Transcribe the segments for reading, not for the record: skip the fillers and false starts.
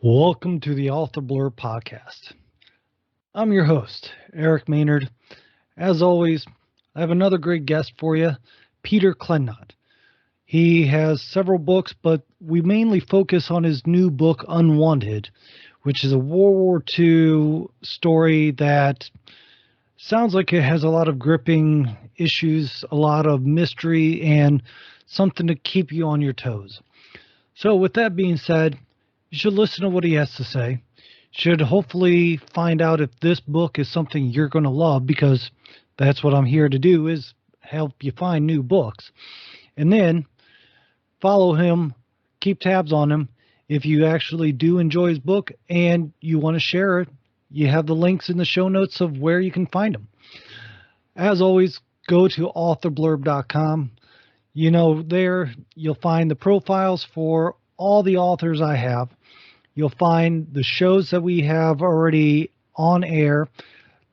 Welcome to the Author Blurb podcast. I'm your host, Eric Maynard. As always, I have another great guest for you, Peter Clenott. He has several books, but we mainly focus on his new book, Unwanted, which is a World War II story that sounds like it has a lot of gripping issues, a lot of mystery, and something to keep you on your toes. So with that being said, you should listen to what he has to say. Should hopefully find out if this book is something you're going to love, because that's what I'm here to do, is help you find new books. And then follow him, keep tabs on him. If you actually do enjoy his book and you want to share it, you have the links in the show notes of where you can find them. As always, go to authorblurb.com. There you'll find the profiles for all the authors I have. You'll find the shows that we have already on air,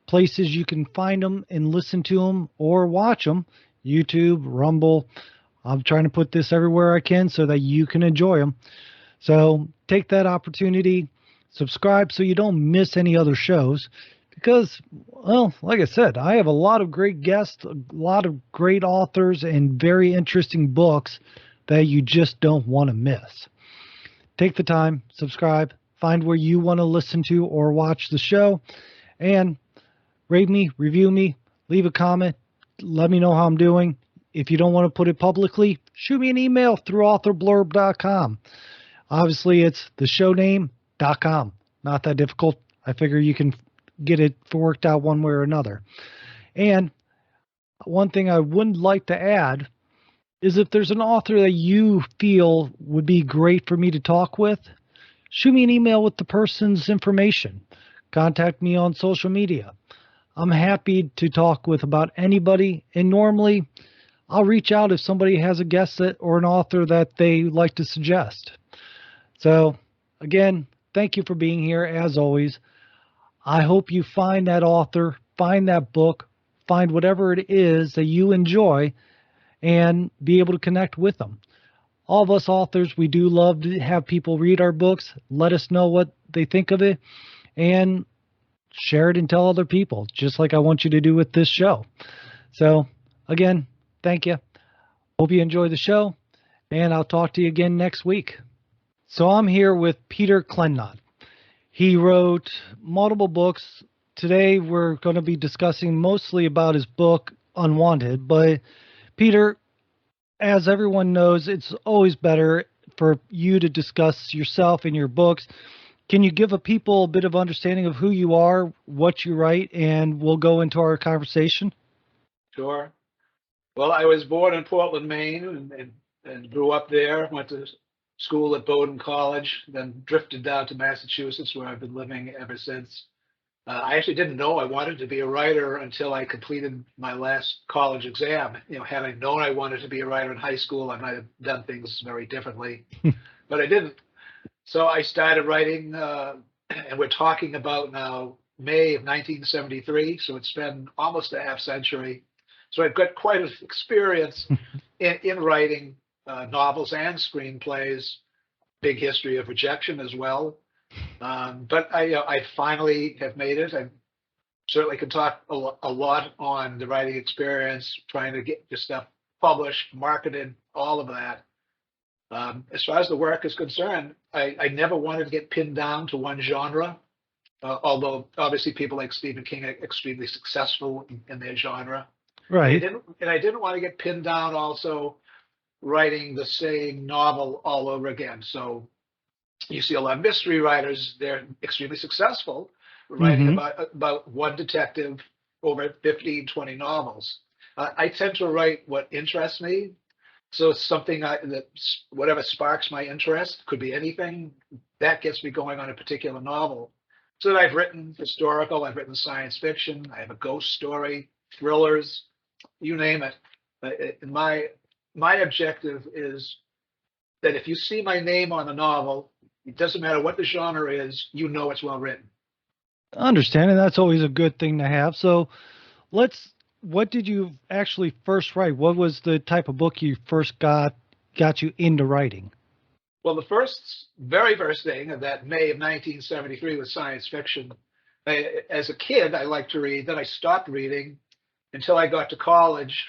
places you can find them and listen to them or watch them, YouTube, Rumble. I'm trying to put this everywhere I can so that you can enjoy them. So take that opportunity, subscribe so you don't miss any other shows, because, well, like I said, I have a lot of great guests, a lot of great authors, and very interesting books that you just don't want to miss. Take the time, subscribe, find where you want to listen to or watch the show, and rate me, review me, leave a comment, let me know how I'm doing. If you don't want to put it publicly, shoot me an email through authorblurb.com. Obviously, it's the showname.com. Not that difficult. I figure you can get it worked out one way or another. And one thing I would like to add is, if there's an author that you feel would be great for me to talk with, shoot me an email with the person's information. Contact me on social media. I'm happy to talk with about anybody, and normally I'll reach out if somebody has a guest or an author that they like to suggest. So again, thank you for being here as always. I hope you find that author, find that book, find whatever it is that you enjoy, and be able to connect with them. All of us authors, we do love to have people read our books, let us know what they think of it, and share it and tell other people, just like I want you to do with this show. So again, thank you. Hope you enjoy the show, and I'll talk to you again next week. So I'm here with Peter Clenott. He wrote multiple books. Today we're going to be discussing mostly about his book, Unwanted. But Peter, as everyone knows, it's always better for you to discuss yourself and your books. Can you give people a bit of understanding of who you are, what you write, and we'll go into our conversation? Sure. Well, I was born in Portland, Maine, and grew up there. Went to school at Bowdoin College, then drifted down to Massachusetts, where I've been living ever since. I actually didn't know I wanted to be a writer until I completed my last college exam. Had I known I wanted to be a writer in high school, I might have done things very differently, but I didn't. So I started writing, and we're talking about now May of 1973, so it's been almost a half century. So I've got quite an experience in writing novels and screenplays, big history of rejection as well. But I finally have made it. I certainly can talk a lot on the writing experience, trying to get your stuff published, marketed, all of that. As far as the work is concerned, I never wanted to get pinned down to one genre, although obviously people like Stephen King are extremely successful in their genre. Right. And I didn't want to get pinned down also writing the same novel all over again. So you see a lot of mystery writers, they're extremely successful writing about one detective over 15, 20 novels. I tend to write what interests me. So it's something that whatever sparks my interest, could be anything, that gets me going on a particular novel. So I've written historical, I've written science fiction, I have a ghost story, thrillers, you name it. My objective is that if you see my name on a novel, it doesn't matter what the genre is, it's well written. Understanding that's always a good thing to have. So what did you actually first write? What was the type of book you first got you into writing? Well, the very first thing of that May of 1973 was science fiction. As a kid, I liked to read. Then I stopped reading until I got to college.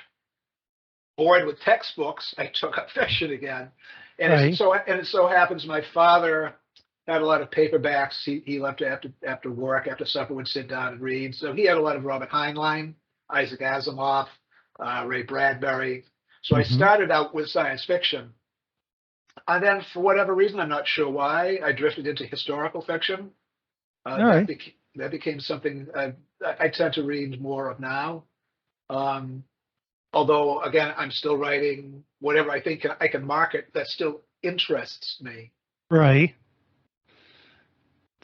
Bored with textbooks, I took up fiction again. And Right. it so happens my father had a lot of paperbacks. He left after work, after supper, would sit down and read. So he had a lot of Robert Heinlein, Isaac Asimov, Ray Bradbury. So I Mm-hmm. started out with science fiction. And then, for whatever reason, I'm not sure why, I drifted into historical fiction. All right. That became something I tend to read more of now. Um, Although, again, I'm still writing whatever I think I can market that still interests me. Right.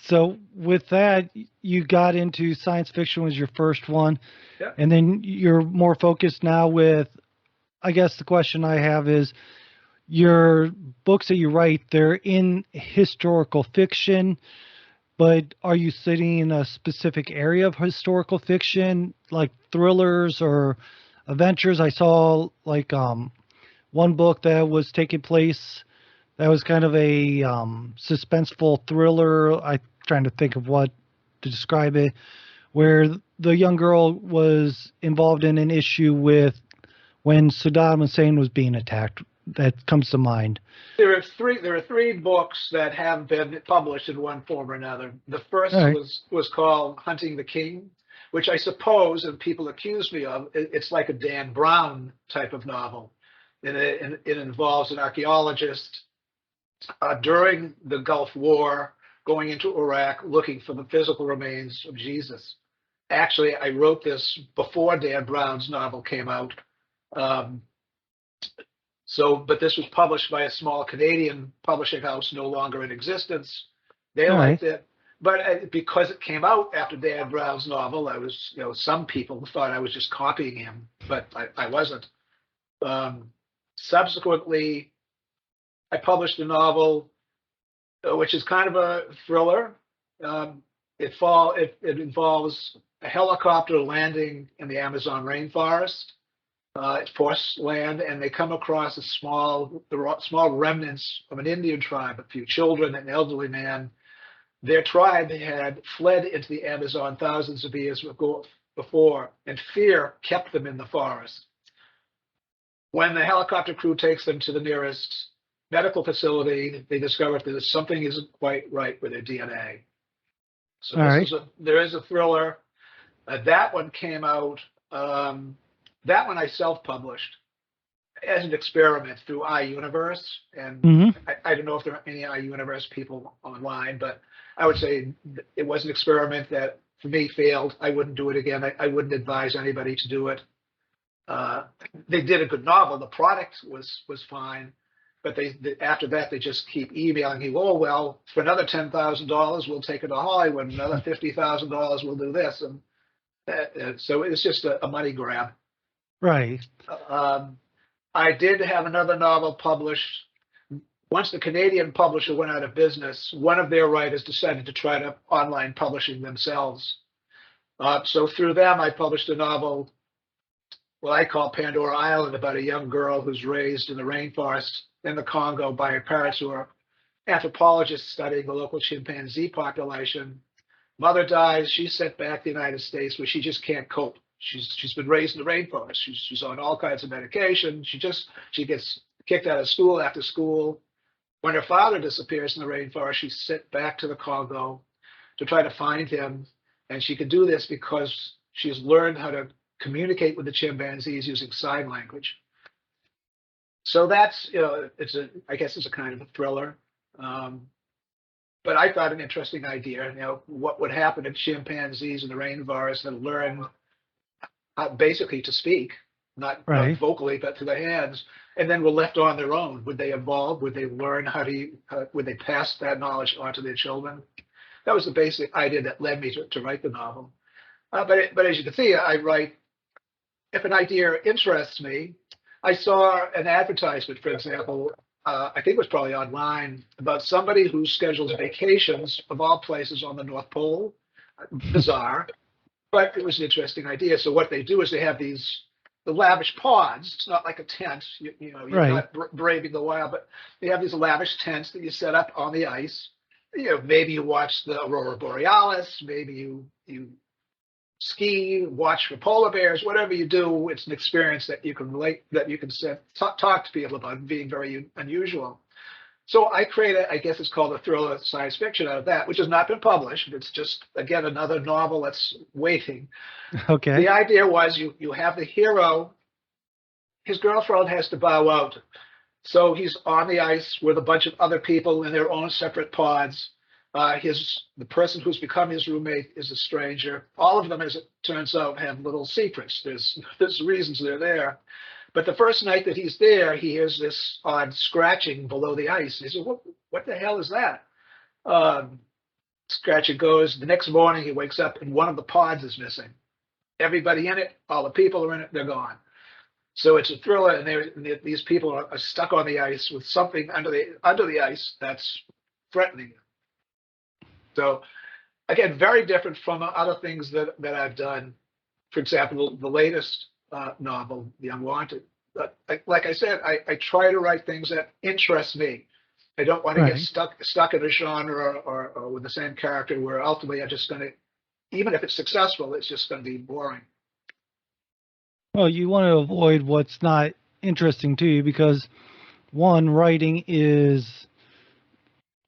So with that, you got into science fiction was your first one, Yeah. and then you're more focused now with. I guess the question I have is your books that you write, they're in historical fiction, but are you sitting in a specific area of historical fiction, like thrillers or adventures? I saw like one book that was taking place that was kind of a suspenseful thriller. I'm trying to think of what to describe it, where the young girl was involved in an issue with when Saddam Hussein was being attacked. That comes to mind. There are three books that have been published in one form or another. The All first right. was called Hunting the King, which I suppose, and people accuse me of, it's like a Dan Brown type of novel. And it involves an archaeologist during the Gulf War going into Iraq looking for the physical remains of Jesus. Actually, I wrote this before Dan Brown's novel came out. Um, but this was published by a small Canadian publishing house no longer in existence. They All right. liked it, but because it came out after Dan Brown's novel, some people thought I was just copying him, but I wasn't. Um, Subsequently, I published a novel which is kind of a thriller. Um, it involves a helicopter landing in the Amazon rainforest. It's forest land, and they come across small remnants of an Indian tribe, a few children, an elderly man. Their tribe had fled into the Amazon thousands of years before, and fear kept them in the forest. When the helicopter crew takes them to the nearest medical facility, they discover that something isn't quite right with their DNA. So All right. there is a thriller. That one came out. That one I self-published as an experiment through iUniverse, and Mm-hmm. I don't know if there are any iUniverse people online, but I would say it was an experiment that for me failed. I wouldn't do it again. I wouldn't advise anybody to do it. They did a good novel. The product was fine, but after that they just keep emailing me. Oh well, for another $10,000 we'll take it to Hollywood. Another $50,000 we'll do this, and so it's just a money grab. Right. Um, I did have another novel published. Once the Canadian publisher went out of business, one of their writers decided to try to online publishing themselves. So through them, I published a novel, what I call Pandora Island, about a young girl who's raised in the rainforest in the Congo by her parents who are anthropologists studying the local chimpanzee population. Mother dies, she's sent back to the United States where she just can't cope. She's been raised in the rainforest. She's on all kinds of medication. She gets kicked out of school after school. When her father disappears in the rainforest, she's sent back to the Congo to try to find him. And she can do this because she's learned how to communicate with the chimpanzees using sign language. So that's, I guess it's a kind of a thriller. But I thought an interesting idea, what would happen if chimpanzees in the rainforest had learned basically to speak, not Right. vocally, but through the hands, and then were left on their own. Would they evolve? Would they learn would they pass that knowledge on to their children? That was the basic idea that led me to write the novel. But as you can see, I write, if an idea interests me. I saw an advertisement, for example, I think it was probably online, about somebody who schedules vacations of all places on the North Pole. Bizarre, but it was an interesting idea. So what they do is they have these the lavish pods. It's not like a tent. You're Right. not braving the wild, but you have these lavish tents that you set up on the ice. Maybe you watch the aurora borealis. Maybe you ski, watch for polar bears. Whatever you do, it's an experience that you can relate, that you can talk to people about, being very unusual. So I created, I guess it's called a thriller science fiction out of that, which has not been published. It's just, again, another novel that's waiting. Okay. The idea was you have the hero, his girlfriend has to bow out. So he's on the ice with a bunch of other people in their own separate pods. The person who's become his roommate is a stranger. All of them, as it turns out, have little secrets. There's reasons they're there. But the first night that he's there, he hears this odd scratching below the ice. He says, what the hell is that? Scratching goes. The next morning, he wakes up and one of the pods is missing. Everybody in it, all the people are in it, they're gone. So it's a thriller, and these people are stuck on the ice with something under the ice that's threatening them. So again, very different from other things that I've done. For example, the latest novel, The Unwanted. But like I said, I try to write things that interest me. I don't want to get stuck in a genre or with the same character where ultimately I'm just going to, even if it's successful, it's just going to be boring. Well, you want to avoid what's not interesting to you because, one, writing is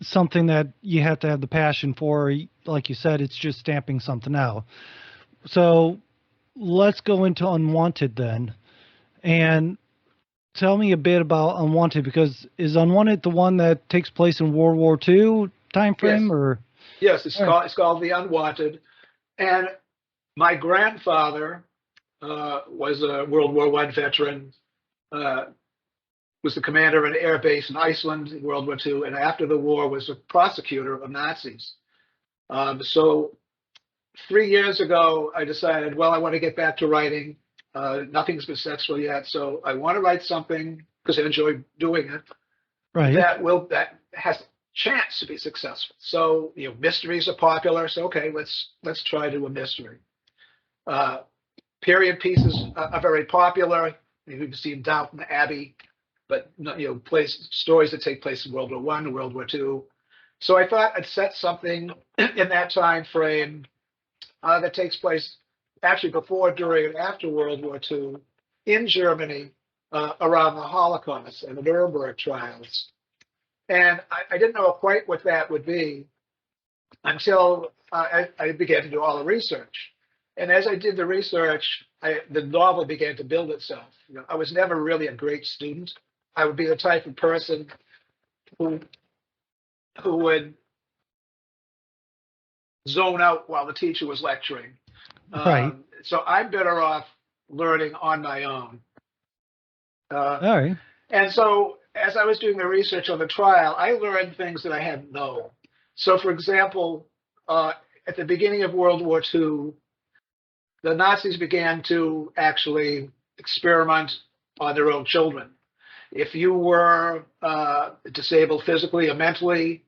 something that you have to have the passion for. Like you said, it's just stamping something out. So let's go into Unwanted then. And tell me a bit about Unwanted, because is Unwanted the one that takes place in World War II time frame? Yes. Or Yes, it's called The Unwanted. And my grandfather was a World War I veteran, was the commander of an air base in Iceland in World War II, and after the war was a prosecutor of Nazis. So 3 years ago, I decided, well, I want to get back to writing. Nothing's been successful yet, so I want to write something because I enjoy doing it. right. That has a chance to be successful. So mysteries are popular. So okay, let's try to do a mystery. Period pieces are very popular. You've seen Downton Abbey, but stories that take place in World War I, World War II. So I thought I'd set something in that time frame that takes place actually before, during, and after World War II in Germany around the Holocaust and the Nuremberg trials. And I didn't know quite what that would be until I began to do all the research. And as I did the research, the novel began to build itself. I was never really a great student. I would be the type of person who would zone out while the teacher was lecturing. Right. So I'm better off learning on my own. All right. And so as I was doing the research on the trial, I learned things that I hadn't known. So, for example, at the beginning of World War II, the Nazis began to actually experiment on their own children. If you were disabled physically or mentally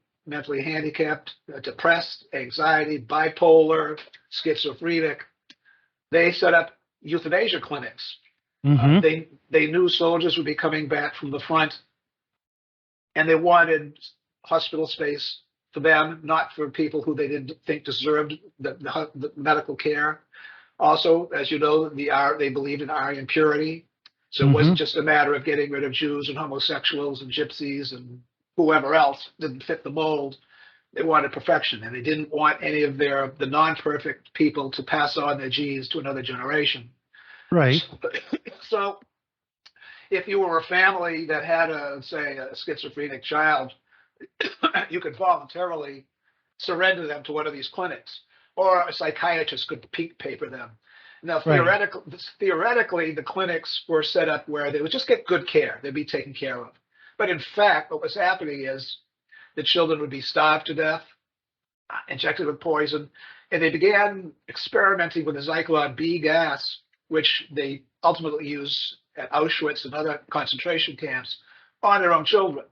handicapped, depressed, anxiety, bipolar, schizophrenic, they set up euthanasia clinics. Mm-hmm. They knew soldiers would be coming back from the front, and they wanted hospital space for them, not for people who they didn't think deserved the medical care. Also, as you know, they believed in Aryan purity. So it wasn't just a matter of getting rid of Jews and homosexuals and gypsies and whoever else didn't fit the mold. They wanted perfection, and they didn't want any of the non-perfect people to pass on their genes to another generation. Right. So if you were a family that had say a schizophrenic child, you could voluntarily surrender them to one of these clinics, or a psychiatrist could paper them. Now, theoretically, the clinics were set up where they would just get good care. They'd be taken care of. But in fact, what was happening is the children would be starved to death, injected with poison, and they began experimenting with the Zyklon B gas, which they ultimately used at Auschwitz and other concentration camps on their own children.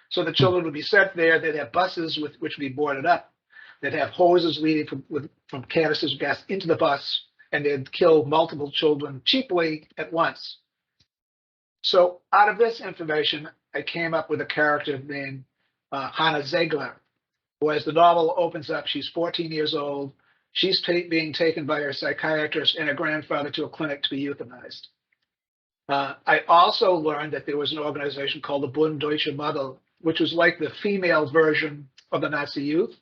So the children would be sent there. They'd have buses which would be boarded up. They'd have hoses leading from canisters of gas into the bus. and they'd kill multiple children cheaply at once. So out of this information, I came up with a character named Hannah Ziegler, who, as the novel opens up, she's 14 years old. She's being taken by her psychiatrist and her grandfather to a clinic to be euthanized. I also learned that there was an organization called the Bund Deutsche Mutter, which was like the female version of the Nazi youth.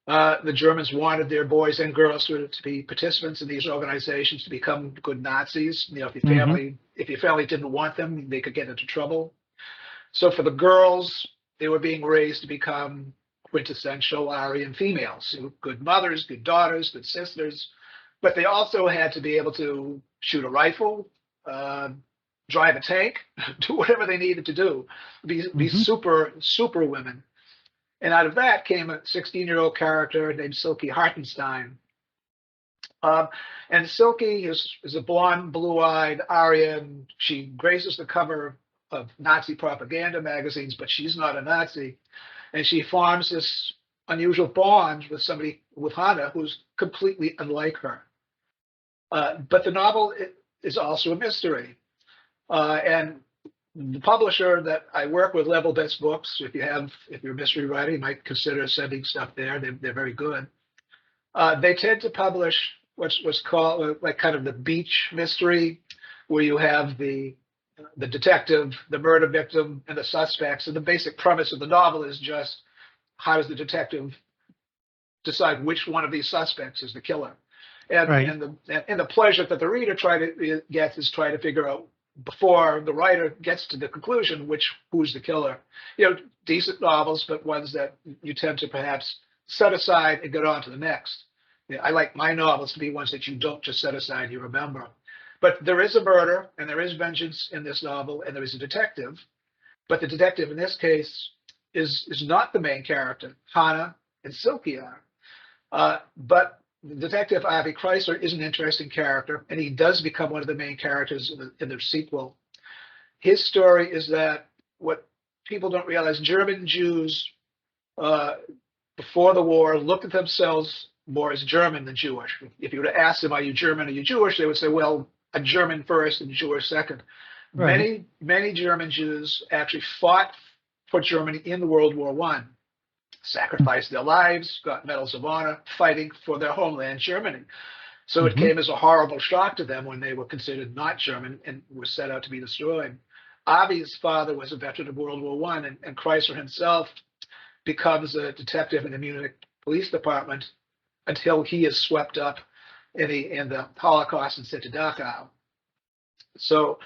The Germans wanted their boys and girls to be participants in these organizations to become good Nazis. You know, if your family didn't want them, they could get into trouble. So for the girls, they were being raised to become quintessential Aryan females, good mothers, good daughters, good sisters, but they also had to be able to shoot a rifle, drive a tank, do whatever they needed to do, be super women. And out of that came a 16-year-old character named Silke Hartenstein. And Silke is a blonde, blue-eyed Aryan. She graces the cover of Nazi propaganda magazines, but she's not a Nazi. And she forms this unusual bond with Hannah, who's completely unlike her. But the novel is also a mystery. And the publisher that I work with, Level Best Books, if you're a mystery writer, you might consider sending stuff there. They're very good. They tend to publish what's called like kind of the beach mystery, where you have the detective, the murder victim, and the suspects. And the basic premise of the novel is just how does the detective decide which one of these suspects is the killer? And the pleasure that the reader gets is try to figure out before the writer gets to the conclusion who's the killer. You know, decent novels, but ones that you tend to perhaps set aside and get on to the next. You know, I like my novels to be ones that you don't just set aside, you remember. But there is a murder and there is vengeance in this novel, and there is a detective. But the detective in this case is not the main character. Hannah and Silke are. But the detective, Avi Chrysler, is an interesting character, and he does become one of the main characters in the sequel. His story is that what people don't realize, German Jews before the war looked at themselves more as German than Jewish. If you were to ask them, are you German, are you Jewish, they would say, well, a German first and Jewish second. Right. Many German Jews actually fought for Germany in World War I, sacrificed their lives, got medals of honor, fighting for their homeland, Germany. So it came as a horrible shock to them when they were considered not German and were set out to be destroyed. Avi's father was a veteran of World War I, and Chrysler himself becomes a detective in the Munich Police Department until he is swept up in the Holocaust and sent to Dachau. So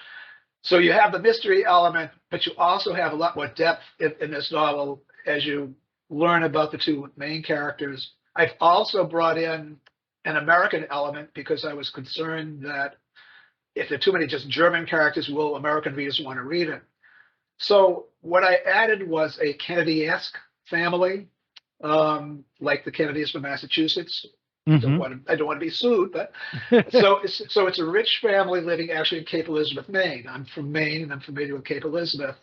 you have the mystery element, but you also have a lot more depth in this novel as you learn about the two main characters. I've also brought in an American element because I was concerned that if there are too many just German characters, will American readers want to read it? So what I added was a Kennedy-esque family, like the Kennedys from Massachusetts. I don't want to be sued, but so it's a rich family living actually in Cape Elizabeth, Maine. I'm from Maine, and I'm familiar with Cape Elizabeth.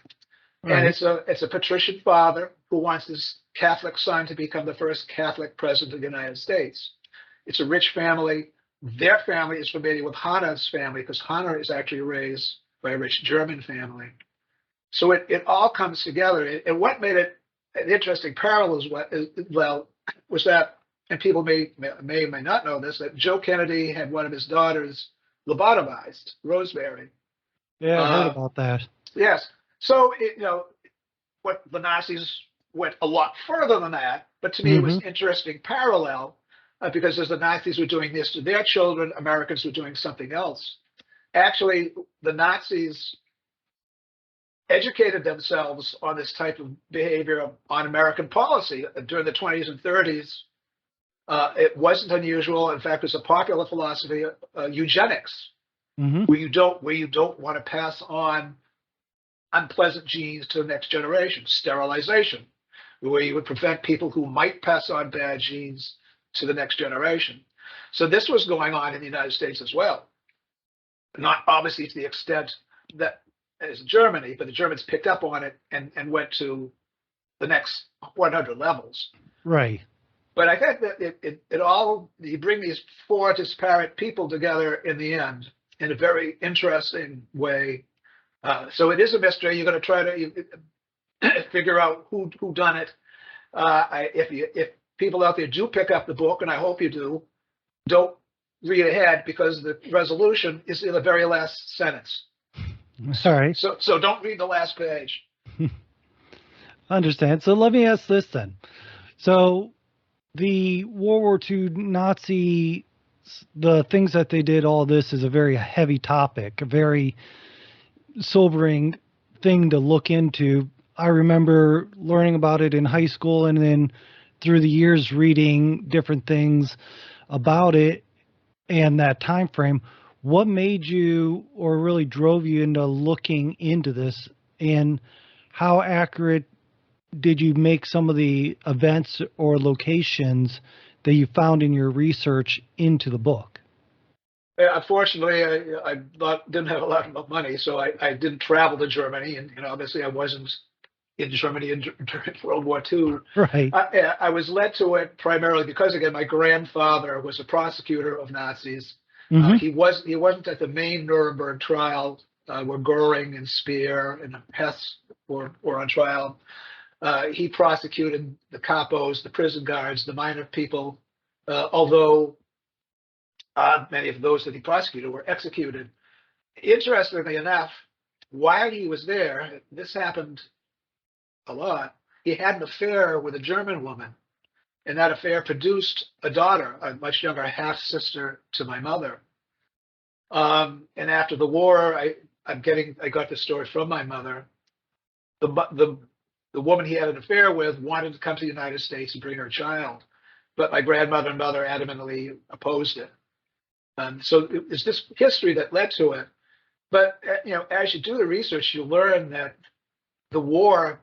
Right. And it's a patrician father who wants his Catholic son to become the first Catholic president of the United States. It's a rich family. Their family is familiar with Hannah's family because Hannah is actually raised by a rich German family. So it all comes together. And what made it an interesting parallel was that, and people may not know this, that Joe Kennedy had one of his daughters lobotomized, Rosemary. Yeah, I heard about that. Yes. So, what the Nazis went a lot further than that, but to me it was an interesting parallel because as the Nazis were doing this to their children, Americans were doing something else. Actually, the Nazis educated themselves on this type of behavior on American policy during the 20s and 30s. It wasn't unusual. In fact, it was a popular philosophy, eugenics, where you don't want to pass on unpleasant genes to the next generation. Sterilization, where you would prevent people who might pass on bad genes to the next generation. So this was going on in the United States as well. Not obviously to the extent that as Germany, but the Germans picked up on it and went to the next 100 levels. Right. But I think that it all, you bring these four disparate people together in the end in a very interesting way. So it is a mystery. You're going to try to figure out who done it. If people out there do pick up the book, and I hope you do, don't read ahead because the resolution is in the very last sentence. All right. So don't read the last page. Understand. So let me ask this then. So the World War II Nazi, the things that they did, all this is a very heavy topic, a very sobering thing to look into. I remember learning about it in high school and then through the years reading different things about it and that time frame. What made you or really drove you into looking into this, and how accurate did you make some of the events or locations that you found in your research into the book? Unfortunately, didn't have a lot of money, so I didn't travel to Germany, and obviously I wasn't in Germany during World War II. Right. I was led to it primarily because, again, my grandfather was a prosecutor of Nazis. Mm-hmm. He wasn't at the main Nuremberg trial where Goering and Speer and Hess were on trial. He prosecuted the capos, the prison guards, the minor people, although many of those that he prosecuted were executed. Interestingly enough, while he was there, this happened a lot. He had an affair with a German woman, and that affair produced a daughter, a much younger half sister to my mother. And after the war, I got this story from my mother. The woman he had an affair with wanted to come to the United States and bring her child, but my grandmother and mother adamantly opposed it. So it's this history that led to it. But as you do the research, you learn that the war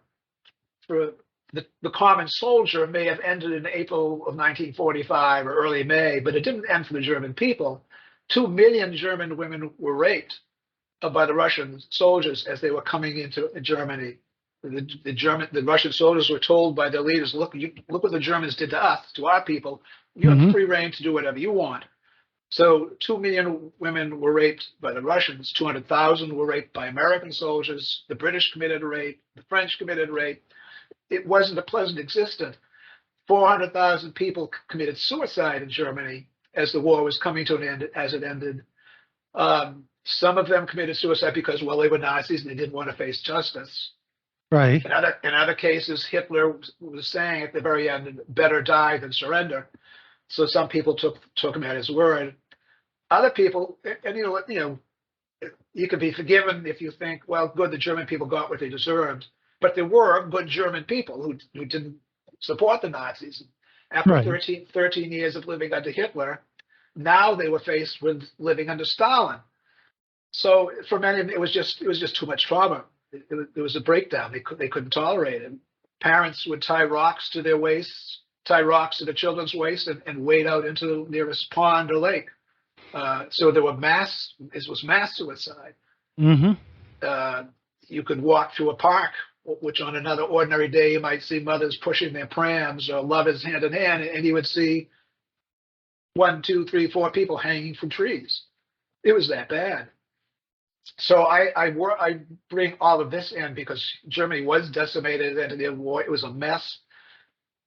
for the common soldier may have ended in April of 1945 or early May, but it didn't end for the German people. 2 million German women were raped by the Russian soldiers as they were coming into Germany. The Russian soldiers were told by their leaders, look what the Germans did to us, to our people. You have free reign to do whatever you want. So 2 million women were raped by the Russians. 200,000 were raped by American soldiers. The British committed rape. The French committed rape. It wasn't a pleasant existence. 400,000 people committed suicide in Germany as the war was coming to an end, as it ended. Some of them committed suicide because, well, they were Nazis and they didn't want to face justice. Right. In other cases, Hitler was saying at the very end, better die than surrender. So some people took him at his word. Other people, and you can be forgiven if you think, well, good, the German people got what they deserved. But there were good German people who didn't support the Nazis. After 13 years of living under Hitler, now they were faced with living under Stalin. So for many of them, it was just too much trauma. There was a breakdown. They couldn't tolerate it. Parents would tie rocks to their waists, tie rocks to the children's waist, and wade out into the nearest pond or lake. So there were it was mass suicide. Mm-hmm. You could walk through a park, which on another ordinary day you might see mothers pushing their prams or lovers hand in hand, and you would see 1, 2, 3, 4 people hanging from trees. It was that bad. So I bring all of this in because Germany was decimated at the end of the war. It was a mess,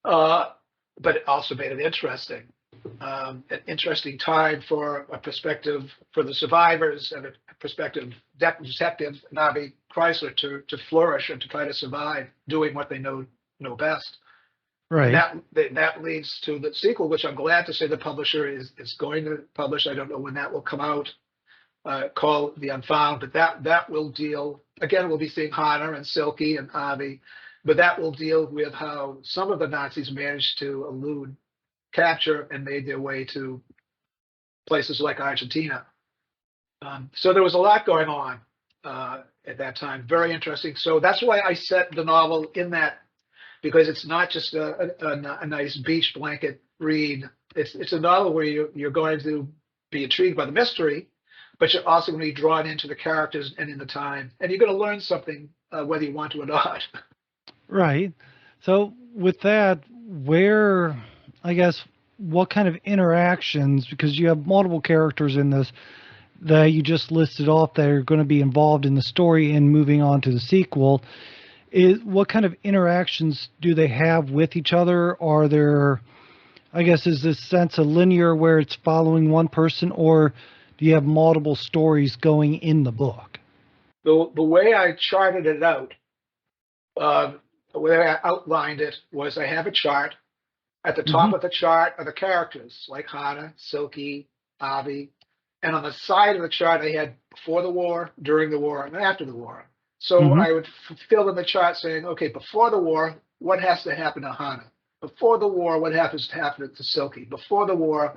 but it also made it interesting. An interesting time for a perspective for the survivors and a perspective detective Navi Chrysler to flourish and to try to survive doing what they know best. Right. And that leads to the sequel, which I'm glad to say the publisher is going to publish. I don't know when that will come out. Called The Unfound, but that will deal, again, we'll be seeing Hannah and Silke and Avi, but that will deal with how some of the Nazis managed to elude capture and made their way to places like Argentina. So there was a lot going on at that time, very interesting. So that's why I set the novel in that, because it's not just a nice beach blanket read. It's a novel where you're going to be intrigued by the mystery, but you're also going to be drawn into the characters and in the time, and you're going to learn something whether you want to or not. Right. So with that, where I guess, what kind of interactions, because you have multiple characters in this that you just listed off that are going to be involved in the story and moving on to the sequel, is what kind of interactions do they have with each other? Are there, I guess, is this sense of linear where it's following one person, or do you have multiple stories going in the book? The way I charted it out, the way I outlined it was I have a chart. At the Hmm. top of the chart are the characters like Hana, Silky, Avi. And on the side of the chart, I had before the war, during the war, and after the war. So Hmm. I would fill in the chart saying, okay, before the war, what has to happen to Hana? Before the war, what has to happen to Silky? Before the war,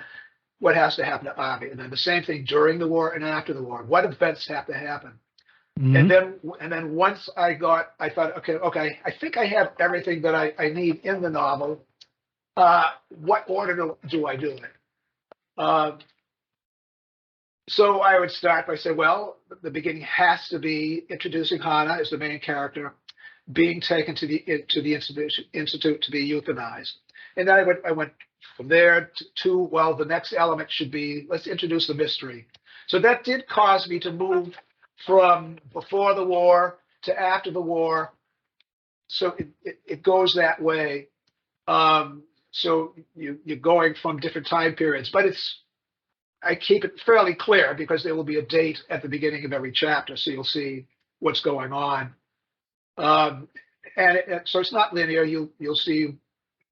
what has to happen to Avi? And then the same thing during the war and after the war. What events have to happen? Hmm. And then once I thought, okay, I think I have everything that I need in the novel. What order do I do it? Uh, so I would start by saying, well, the beginning has to be introducing Hana as the main character, being taken to the institute to be euthanized, and then I went from there to well, the next element should be let's introduce the mystery. So that did cause me to move from before the war to after the war. So it goes that way. So you're going from different time periods, but I keep it fairly clear because there will be a date at the beginning of every chapter, so you'll see what's going on. Um, so it's not linear. You'll see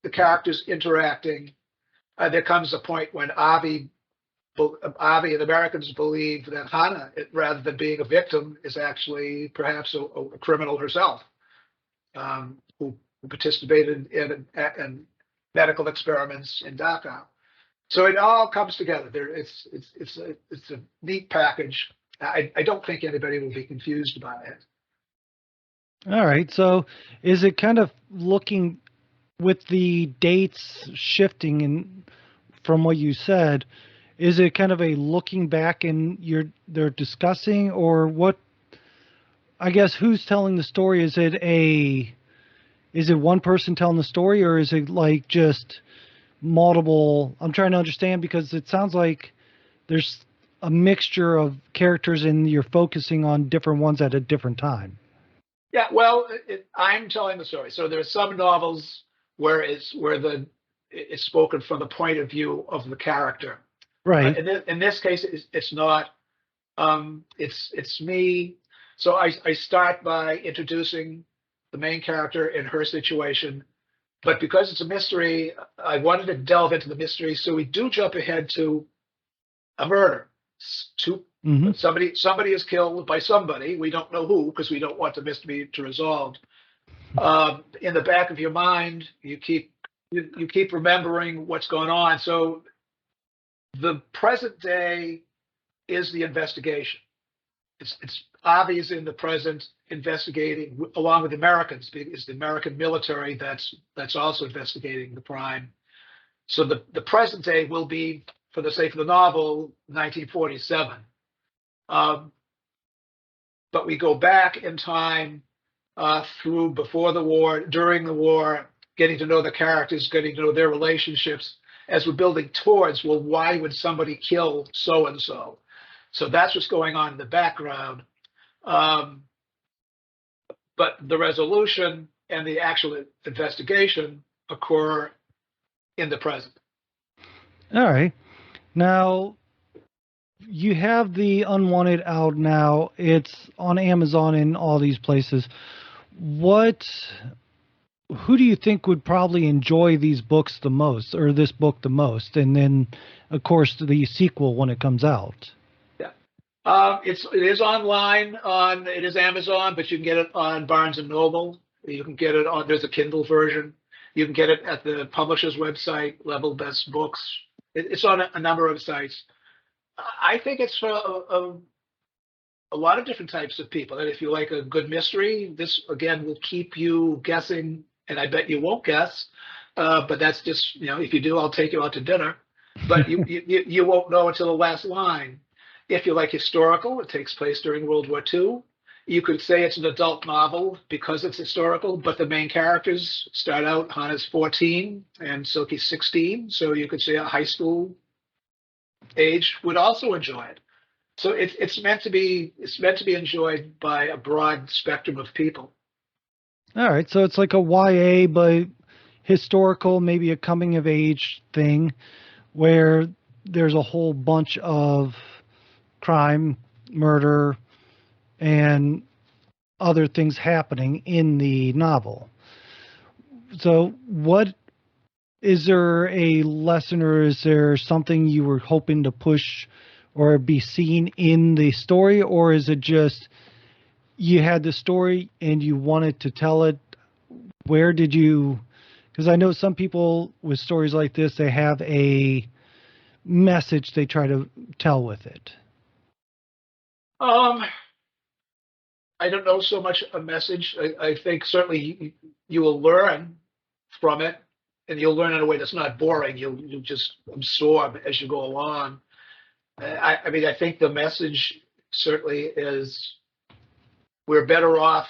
the characters interacting. There comes a point when Avi and Americans believe that Hana, rather than being a victim, is actually perhaps a criminal herself, who participated in medical experiments in Dachau. So it all comes together. It's a neat package. I don't think anybody will be confused by it. All right. So is it kind of looking with the dates shifting and from what you said, is it kind of a looking back and they're discussing, or what, I guess, who's telling the story? Is it one person telling the story, or is it like just multiple? I'm trying to understand because it sounds like there's a mixture of characters and you're focusing on different ones at a different time. Yeah, well, I'm telling the story. So there are some novels where it's spoken from the point of view of the character. Right. In this case, it's not. It's me. So I start by introducing the main character and her situation, but because it's a mystery, I wanted to delve into the mystery. So we do jump ahead to a murder. Two, Hmm. somebody is killed by somebody. We don't know who because we don't want the mystery to resolve. In the back of your mind, you keep remembering what's going on. So the present day is the investigation. It's obvious in the present investigating along with the Americans. It's the American military that's also investigating the crime. So the present day will be, for the sake of the novel, 1947. Um, but we go back in time through before the war, during the war, getting to know the characters, getting to know their relationships as we're building towards, well, why would somebody kill so and so? So that's what's going on in the background. Um, but the resolution and the actual investigation occur in the present. All right. Now, you have the Unwanted out now. It's on Amazon and all these places. What, who do you think would probably enjoy these books the most, or this book the most? And then, of course, the sequel when it comes out. Yeah. It is online on it is Amazon, but you can get it on Barnes and Noble. You can get it on there's a Kindle version. You can get it at the publisher's website, Level Best Books. It's on a number of sites. I think it's for a lot of different types of people. And if you like a good mystery, this again will keep you guessing, and I bet you won't guess. But that's just, if you do, I'll take you out to dinner. But you won't know until the last line. If you like historical, it takes place during World War II. You could say it's an adult novel because it's historical, but the main characters start out, Hana's 14 and Silky's 16. So you could say a high school age would also enjoy it. So it's meant to be enjoyed by a broad spectrum of people. All right, so it's like a YA, but historical, maybe a coming of age thing where there's a whole bunch of crime, murder, and other things happening in the novel. So, what is there a lesson or is there something you were hoping to push or be seen in the story, or is it just you had the story and you wanted to tell it? Where did you, because I know some people with stories like this, they have a message they try to tell with it. Um, I don't know so much a message. I think certainly you will learn from it, and you'll learn in a way that's not boring. You'll just absorb as you go along. I mean, I think the message certainly is we're better off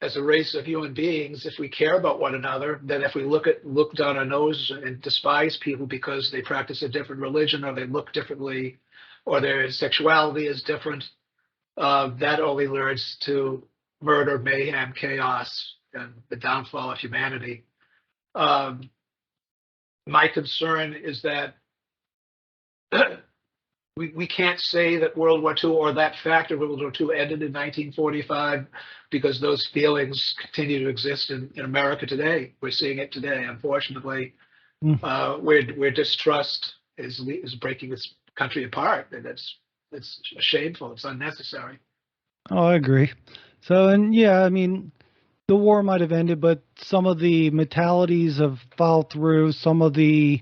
as a race of human beings if we care about one another than if we look down our nose and despise people because they practice a different religion or they look differently or their sexuality is different. That only leads to murder, mayhem, chaos, and the downfall of humanity. My concern is that we can't say that World War II or that fact of World War II ended in 1945 because those feelings continue to exist in America today. We're seeing it today, unfortunately, where distrust is breaking this country apart, and it's shameful. It's unnecessary. Oh, I agree. So, and yeah, I mean, the war might have ended, but some of the mentalities have followed through, some of the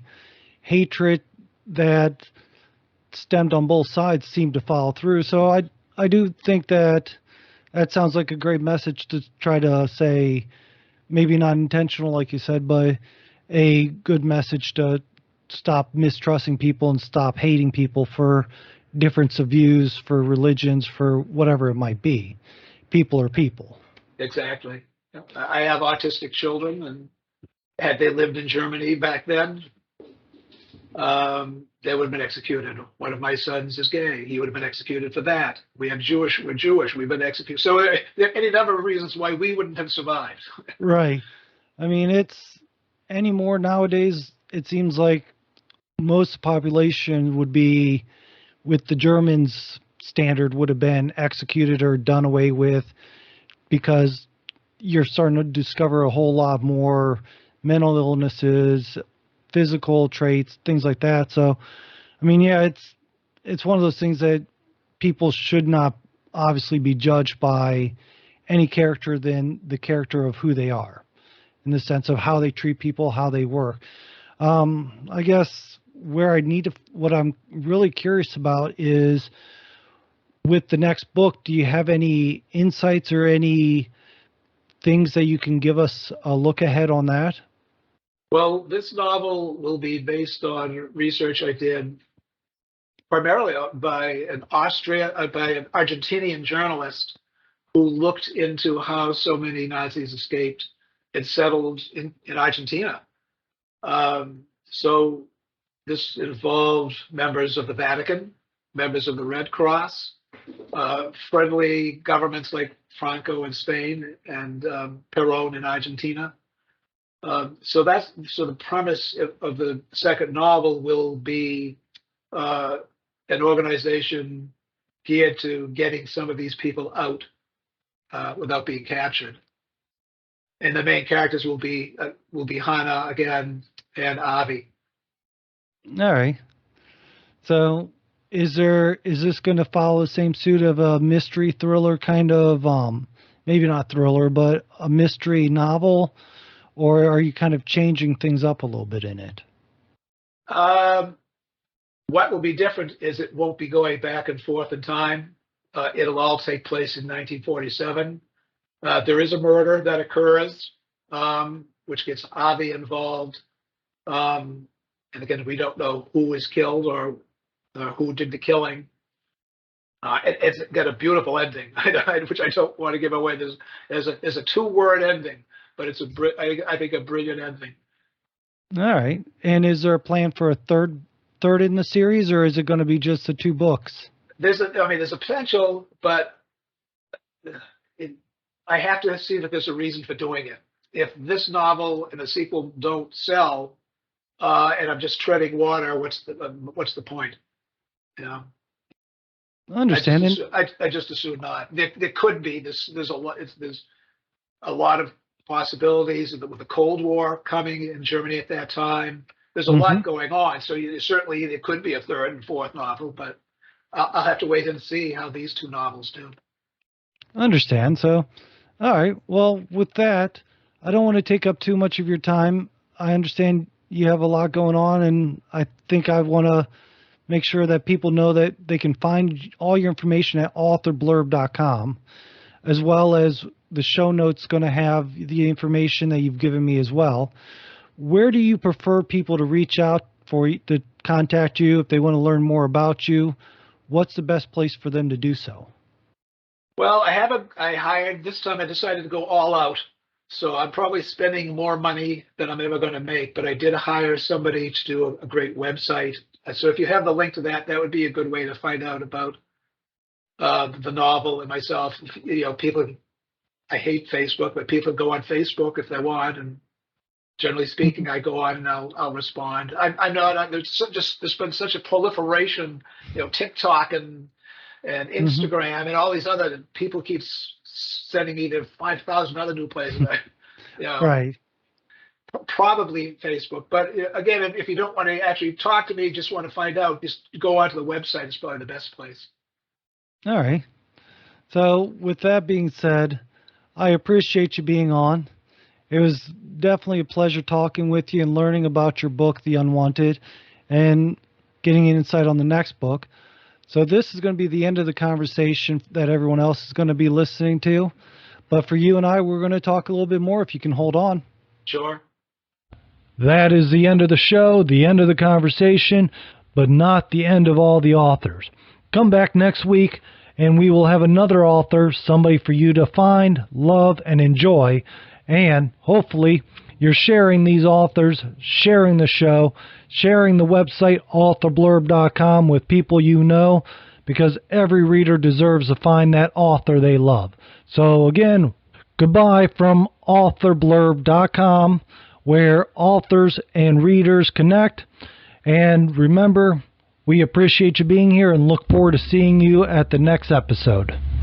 hatred that stemmed on both sides seemed to follow through. So I do think that that sounds like a great message to try to say, maybe not intentional, like you said, but a good message to stop mistrusting people and stop hating people for difference of views, for religions, for whatever it might be. People are people. Exactly. I have autistic children, and had they lived in Germany back then, they would have been executed. One of my sons is gay. He would have been executed for that. We're Jewish. We've been executed. So there are any number of reasons why we wouldn't have survived. Right. I mean, it's anymore nowadays, it seems like most population would be, with the Germans standard, would have been executed or done away with because you're starting to discover a whole lot more mental illnesses, physical traits, things like that. So, I mean, yeah, it's one of those things that people should not obviously be judged by any character than the character of who they are, in the sense of how they treat people, how they work. I guess where I need to, what I'm really curious about is with the next book, do you have any insights or any things that you can give us a look ahead on that? Well, this novel will be based on research I did primarily by an Argentinian journalist who looked into how so many Nazis escaped and settled in Argentina. So this involved members of the Vatican, members of the Red Cross, friendly governments like Franco in Spain and Perón in Argentina. So the premise of the second novel will be an organization geared to getting some of these people out without being captured. And the main characters will be Hana again and Avi. All right. So is this going to follow the same suit of a mystery thriller kind of maybe not thriller, but a mystery novel, or are you kind of changing things up a little bit in it? What will be different is it won't be going back and forth in time. It'll all take place in 1947. There is a murder that occurs, which gets Avi involved. And again, we don't know who was killed or who did the killing. It's got a beautiful ending, which I don't want to give away. There's a two-word ending, but I think a brilliant ending. All right. And is there a plan for a third in the series, or is it going to be just the 2 books? There's a potential, but I have to see that there's a reason for doing it. If this novel and the sequel don't sell, and I'm just treading water, what's the point? You know, I understand. I just assume not. There could be there's a lot of possibilities with the Cold War coming in Germany at that time. There's a lot going on, so certainly there could be a third and fourth novel, but I'll have to wait and see how these 2 novels do. I understand. So, all right. Well, with that, I don't want to take up too much of your time. I understand you have a lot going on, and I think I want to make sure that people know that they can find all your information at authorblurb.com, as well as the show notes going to have the information that you've given me as well. Where do you prefer people to reach out to contact you if they want to learn more about you? What's the best place for them to do so? Well, this time I decided to go all out. So I'm probably spending more money than I'm ever going to make, but I did hire somebody to do a great website. So if you have the link to that, that would be a good way to find out about the novel and myself. I hate Facebook, but people go on Facebook if they want. And generally speaking, I go on and I'll respond. I'm not. There's been such a proliferation, TikTok and Instagram and all these other people keep sending me to 5,000 other new places. Right. Probably Facebook. But again, if you don't want to actually talk to me, just want to find out, just go onto the website. It's probably the best place. All right. So with that being said, I appreciate you being on. It was definitely a pleasure talking with you and learning about your book, The Unwanted, and getting an insight on the next book. So this is going to be the end of the conversation that everyone else is going to be listening to. But for you and I, we're going to talk a little bit more if you can hold on. Sure. That is the end of the show, the end of the conversation, but not the end of all the authors. Come back next week, and we will have another author, somebody for you to find, love, and enjoy. And hopefully you're sharing these authors, sharing the show, sharing the website authorblurb.com with people you know, because every reader deserves to find that author they love. So again, goodbye from authorblurb.com, where authors and readers connect. And remember, we appreciate you being here and look forward to seeing you at the next episode.